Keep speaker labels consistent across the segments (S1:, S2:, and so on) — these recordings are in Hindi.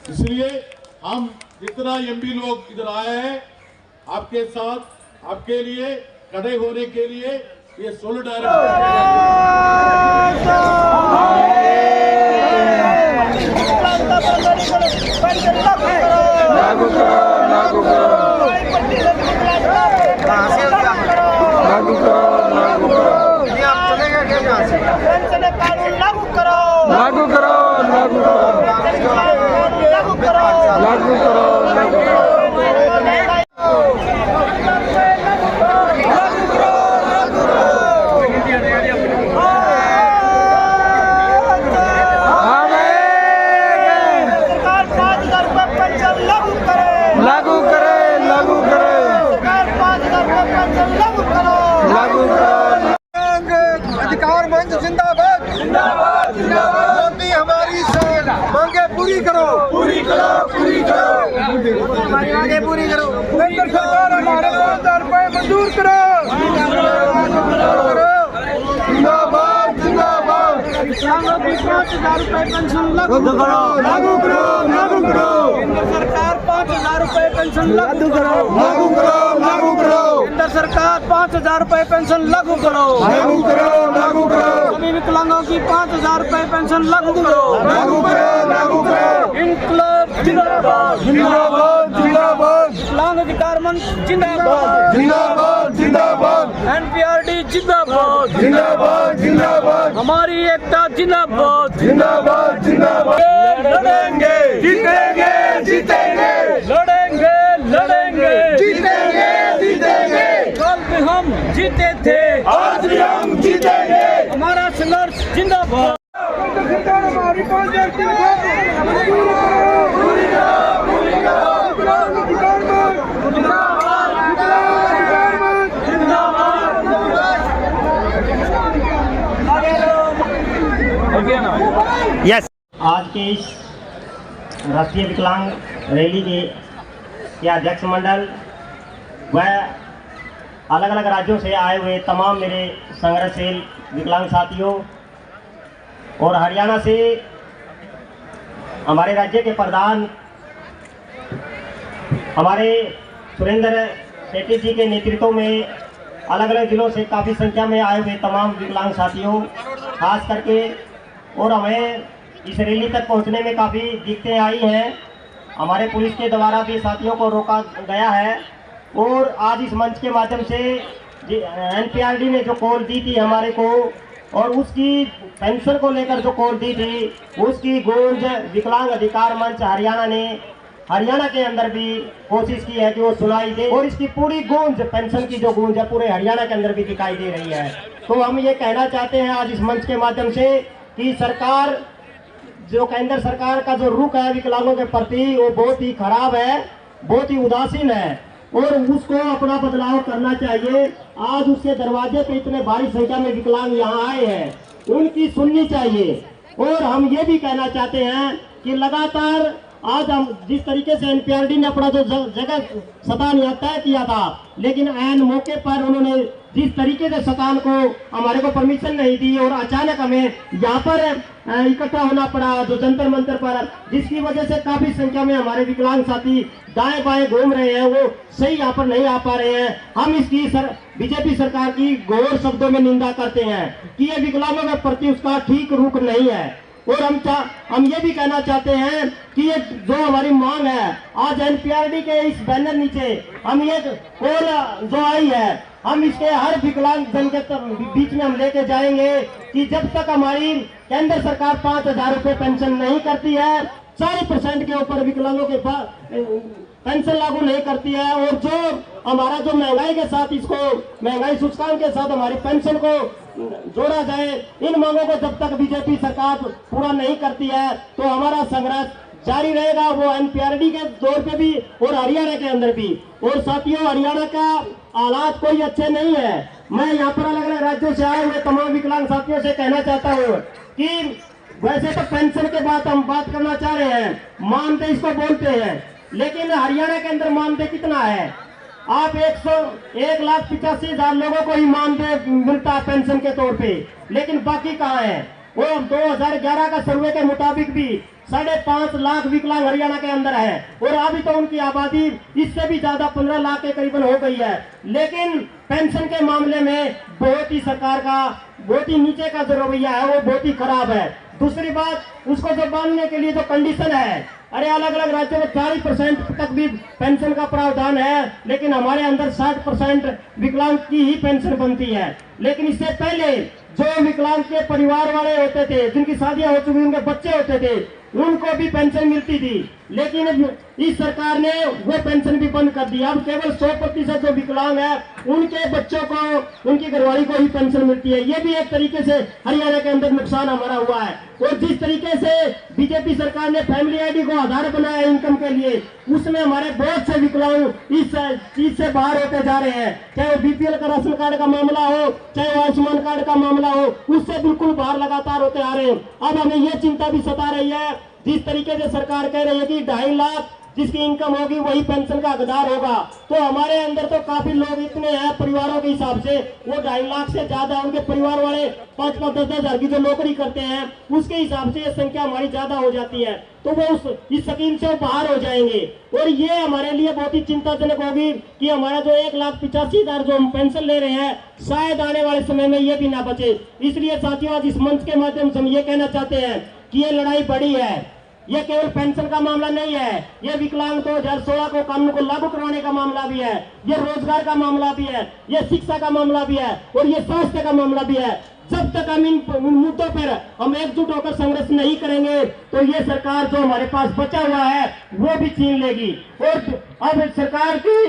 S1: इसलिए हम जितना एमपी लोग इधर आए हैं आपके साथ, आपके लिए खड़े होने के लिए ये
S2: अधिकार मंच जिंदाबाद जिंदाबाद जिंदाबाद। मोदी हमारी मांगे पूरी करो पूरी करो पूरी करो हमारी मांगे पूरी करो। केंद्र सरकार हमारे 2000 रुपए मंजूर करो जिंदाबाद जिंदाबाद। किसानों की 5000 रुपए पेंशन लागू करो लागू करो लागू करो। केंद्र सरकार 5000 रुपए पेंशन लागू करो लागू करो लागू करो। केंद्र सरकार 5000 रुपए पेंशन लागू करो लागू करो लागू करो। सभी विकलांगों की 5000 रुपए पेंशन लागू करो लागू करो लागू करो। इनकलाब जिंदाबाद जिंदाबाद जिंदाबाद। विकलांग अधिकार मंच जिंदाबाद जिंदाबाद जिंदाबाद। एनपीआरडी जिंदाबाद जिंदाबाद जिंदाबाद। हमारी एकता जिंदाबाद जिंदाबाद जिंदाबाद। लड़ेंगे जीतेंगे जीतेंगे लड़ेंगे लड़ेंगे जीतेंगे जीतेंगे। कल भी हम जीते थे आज भी हम जीतेंगे। हमारा संघर्ष जिंदाबाद।
S3: यस, आज के इस राष्ट्रीय विकलांग रैली के अध्यक्ष मंडल व अलग अलग राज्यों से आए हुए तमाम मेरे संघर्षशील विकलांग साथियों और हरियाणा से हमारे राज्य के प्रधान हमारे सुरेंद्र सेठी जी के नेतृत्व में अलग अलग जिलों से काफ़ी संख्या में आए हुए तमाम विकलांग साथियों खास करके, और हमें इस रैली तक पहुंचने में काफ़ी दिक्कतें आई हैं। हमारे पुलिस के द्वारा भी साथियों को रोका गया है और आज इस मंच के माध्यम से एनपीआरडी ने जो कॉल दी थी हमारे को और उसकी पेंशन को लेकर जो कॉल दी थी उसकी गूंज विकलांग अधिकार मंच हरियाणा के अंदर भी कोशिश की है कि वो सुनाई दे और इसकी पूरी गूंज पेंशन की जो गूंज है पूरे हरियाणा के अंदर भी दिखाई दे रही है। तो हम ये कहना चाहते हैं आज इस मंच के माध्यम से कि सरकार जो केंद्र सरकार का जो रुख है विकलांगों के प्रति वो बहुत ही खराब है, बहुत ही उदासीन है और उसको अपना बदलाव करना चाहिए। आज उसके दरवाजे पे इतने भारी संख्या में विकलांग यहाँ आए हैं, उनकी सुननी चाहिए। और हम ये भी कहना चाहते हैं कि लगातार आज हम जिस तरीके से एनपीआरडी ने अपना जो जगह सतान यहाँ तय किया था, लेकिन ऐन मौके पर उन्होंने जिस तरीके से सतान को हमारे को परमिशन नहीं दी और अचानक हमें यहाँ पर इकट्ठा होना पड़ा जो जंतर मंतर पर, जिसकी वजह से काफी संख्या में हमारे विकलांग साथी दाएं बाएं घूम रहे हैं, वो सही यहाँ पर नहीं आ पा रहे हैं। हम इसकी बीजेपी सरकार की घोर शब्दों में निंदा करते हैं कि ये विकलांगों के प्रति उसका ठीक रुख नहीं है। और हम ये भी कहना चाहते हैं कि ये जो हमारी मांग है आज एनपीआरडी के इस बैनर नीचे हम ये कॉल जो आई है हम इसके हर विकलांग जन के बीच में हम लेके जाएंगे कि जब तक हमारी केंद्र सरकार 5000 रुपए पेंशन नहीं करती है, 40% के ऊपर विकलांगों के पास पेंशन लागू नहीं करती है और जो हमारा जो महंगाई के साथ इसको महंगाई सूचकांक के साथ हमारी पेंशन को जोड़ा जाए, इन मांगों को जब तक बीजेपी सरकार पूरा नहीं करती है तो हमारा संघर्ष जारी रहेगा, वो एनपीआरडी के दौर पे भी और हरियाणा के अंदर भी। और साथियों, हरियाणा का हालात कोई अच्छे नहीं है। मैं यहाँ पर अलग अलग राज्यों से आए हुए तमाम विकलांग साथियों से कहना चाहता हूँ कि वैसे तो पेंशन के बाद हम बात करना चाह रहे हैं, मानदेय इसको बोलते हैं, लेकिन हरियाणा के अंदर मानदेय कितना है? आप 1,85,000 लोगों को ही मानदेय मिलता है पेंशन के तौर पे, लेकिन बाकी कहाँ है? वो 2011 का सर्वे के मुताबिक भी 5.5 लाख विकलांग हरियाणा के अंदर है, और अभी तो उनकी आबादी इससे भी ज्यादा 15 लाख के करीबन हो गई है। लेकिन पेंशन के मामले में बहुत ही सरकार का बहुत ही नीचे का जो रवैया है वो बहुत ही खराब है। दूसरी बात, उसको जो बांधने के लिए जो कंडीशन है, अरे अलग अलग राज्यों में 40% तक भी पेंशन का प्रावधान है, लेकिन हमारे अंदर 60% विकलांग की ही पेंशन बनती है। लेकिन इससे पहले जो विकलांग के परिवार वाले होते थे, जिनकी शादियां हो चुकी, उनके बच्चे होते थे, उनको भी पेंशन मिलती थी। लेकिन इस सरकार ने वो पेंशन भी बंद कर दी। अब केवल 100% जो विकलांग है उनके बच्चों को, उनकी घरवाली को ही पेंशन मिलती है। ये भी एक तरीके से हरियाणा के अंदर नुकसान हमारा हुआ है। और जिस तरीके से बीजेपी सरकार ने फैमिली आईडी को आधार बनाया इनकम के लिए, उसमें हमारे बहुत से विकलांग इस चीज से बाहर होते जा रहे हैं। चाहे वो बीपीएल का राशन कार्ड का मामला हो, चाहे वो आयुष्मान कार्ड का मामला हो, उससे बिल्कुल बाहर लगातार होते आ रहे हैं। अब हमें ये चिंता भी सता रही है, जिस तरीके से सरकार कह रही है कि 2.5 लाख जिसकी इनकम होगी वही पेंशन का हकदार होगा, तो हमारे अंदर तो काफी लोग इतने हैं परिवारों के हिसाब से, वो 2.5 लाख से ज्यादा उनके परिवार वाले 5-5, 10-10 हजार की जो नौकरी करते हैं उसके हिसाब से ये संख्या हमारी ज्यादा हो जाती है, तो वो इस स्कीम से बाहर हो जाएंगे। और ये हमारे लिए बहुत ही चिंताजनक होगी कि हमारा जो 1,85,000 जो हम पेंशन ले रहे हैं, शायद आने वाले समय में ये भी ना बचे। इसलिए साथियों, आज इस मंच के माध्यम से हम ये कहना चाहते हैं कि ये लड़ाई बड़ी है। ये केवल पेंशन का मामला नहीं है, ये विकलांग 2016 को कानून को लागू करवाने का मामला भी है, ये रोजगार का मामला भी है, ये शिक्षा का मामला भी है, और ये स्वास्थ्य का मामला भी है। जब तक हम इन मुद्दों पर हम एकजुट होकर संघर्ष नहीं करेंगे तो ये सरकार जो हमारे पास बचा हुआ है वो भी छीन लेगी। और अब सरकार की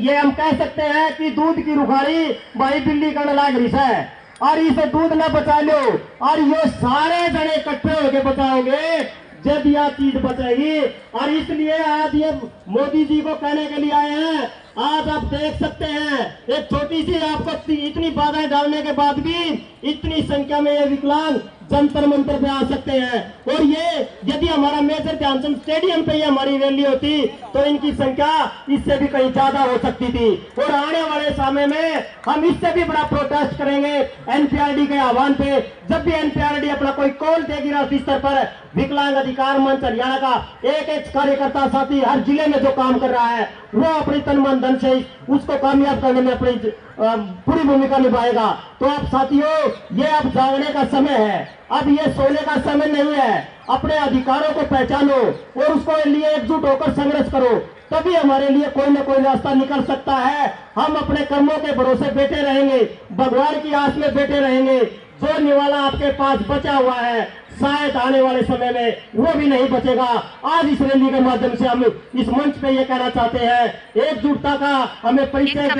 S3: ये हम कह सकते हैं कि दूध की रुखारी भाई बिल्ली का लाग रिसा है, और इसे दूध न बचा लो और ये सारे जने इकट्ठे होके बचाओगे जब यह चीज बचेगी। और इसलिए आज ये मोदी जी को कहने के लिए आए हैं। आज आप देख सकते हैं एक छोटी सी आपको इतनी बाधाएं डालने के बाद भी इतनी संख्या में ये विकलांग जंतर मंतर पे आ सकते हैं। और ये यदि हमारा मेजर ध्यानचंद स्टेडियम पे ये हमारी रैली होती तो इनकी संख्या इससे भी कहीं ज्यादा हो सकती थी। और आने वाले समय में हम इससे भी बड़ा प्रोटेस्ट करेंगे एनपीआरडी के आह्वान पे। जब भी एनपीआरडी अपना कोई कॉल देगी राष्ट्रीय स्तर पर, विकलांग अधिकार मंच हरियाणा का एक कार्यकर्ता साथी हर जिले में जो काम कर रहा है वो अपनी तन मन धन से उसको कामयाब करने में अपनी पूरी भूमिका निभाएगा। तो आप साथियों, ये अब जागने का समय है, अब ये सोने का समय नहीं है। अपने अधिकारों को पहचानो और उसको लिए एकजुट होकर संघर्ष करो, तभी हमारे लिए कोई ना कोई रास्ता निकल सकता है। हम अपने कर्मों के भरोसे बैठे रहेंगे, भगवान की आस में बैठे रहेंगे। जो निवाला आपके पास बचा हुआ है शायद आने वाले समय में वो भी नहीं बचेगा। आज इस रैली के माध्यम से हम इस मंच पे ये कहना चाहते हैं, एकजुटता का हमें परिचय आज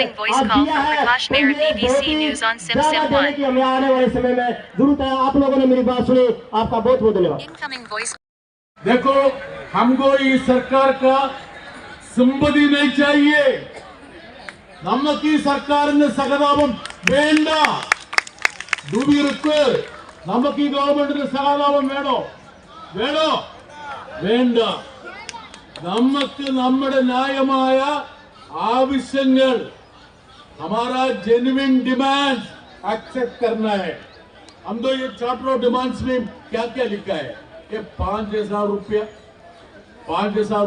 S3: दिया है, देने की हमें आने वाले समय में जरूरत है। आप लोगों ने मेरी बात सुनी, आपका बहुत बहुत धन्यवाद।
S1: देखो, हमको इस सरकार का सिंपति नहीं चाहिए। नमक सरकार सगदापम വേണ്ട നമുക്ക് ഈ ഗവൺമെന്റിന് സഹതാപം വേണോ വേണ്ട. നമുക്ക് നമ്മുടെ ന്യായമായ ആവശ്യങ്ങൾ हमारा जेन्युइन डिमांड एक्सेप्ट करना है। हम तो ये चार्टर ऑफ डिमांड्स में क्या क्या लिखा है कि 5,000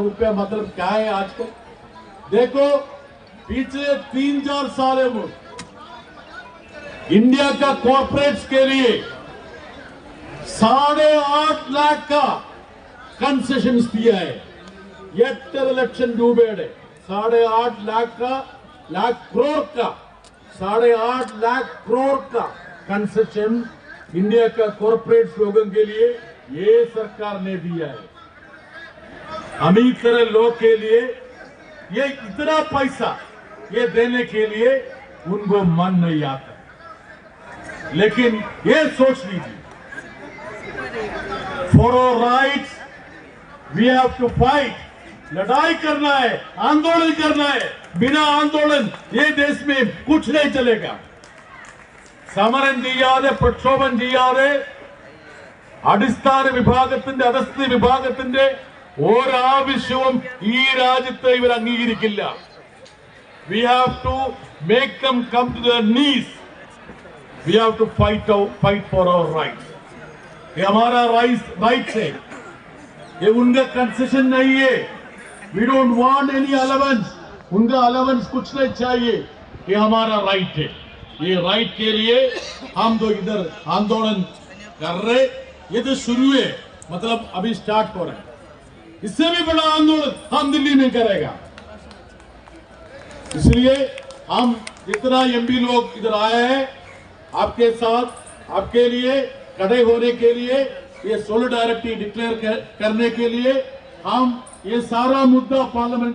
S1: रुपया मतलब क्या है आजकल। देखो, पिछले 3-4 साल में इंडिया का कॉर्पोरेट्स के लिए 8.5 लाख का कंसेशन दिया है। 8 ലക്ഷം രൂപയുടെ 8.5 लाख करोड़ का 8.5 लाख करोड़ का कंसेशन इंडिया का कॉर्पोरेट लोगों के लिए ये सरकार ने दिया है। अमीर तरह लोग के लिए ये इतना पैसा ये देने के लिए उनको मन नहीं आता। लेकिन ये सोच लीजिए, for our rights we have to fight. लड़ाई करना है, आंदोलन करना है। बिना आंदोलन ये देश में कुछ नहीं चलेगा। സമരം ചെയ്യാതെ, പ്രക്ഷോഭം ചെയ്യാതെ അടിസ്ഥാന വിഭാഗത്തിന്റെ അധസ്ഥിത വിഭാഗത്തിന്റെ ഒരാവശ്യവും ഈ രാജ്യത്ത് ഇവർ അംഗീകരിക്കില്ല. We have to make them come to their knees. We have to fight for our rights. ये हमारा राइट है, ये उनका कंसेशन नहीं है। We don't want any allowance, उनका अलाउंस कुछ नहीं चाहिए, ये हमारा राइट है। ये राइट के लिए हम तो इधर आंदोलन कर रहे, ये तो शुरू है, मतलब अभी स्टार्ट हो रहा है। इससे भी बड़ा आंदोलन हम दिल्ली में करेगा। इसलिए हम जितना एमपी लोग इधर आए हैं आपके साथ, आपके लिए खड़े होने के लिए, ये सोलिडारिटी डिक्लेयर करने के लिए, हम ये सारा मुद्दा पार्लियामेंट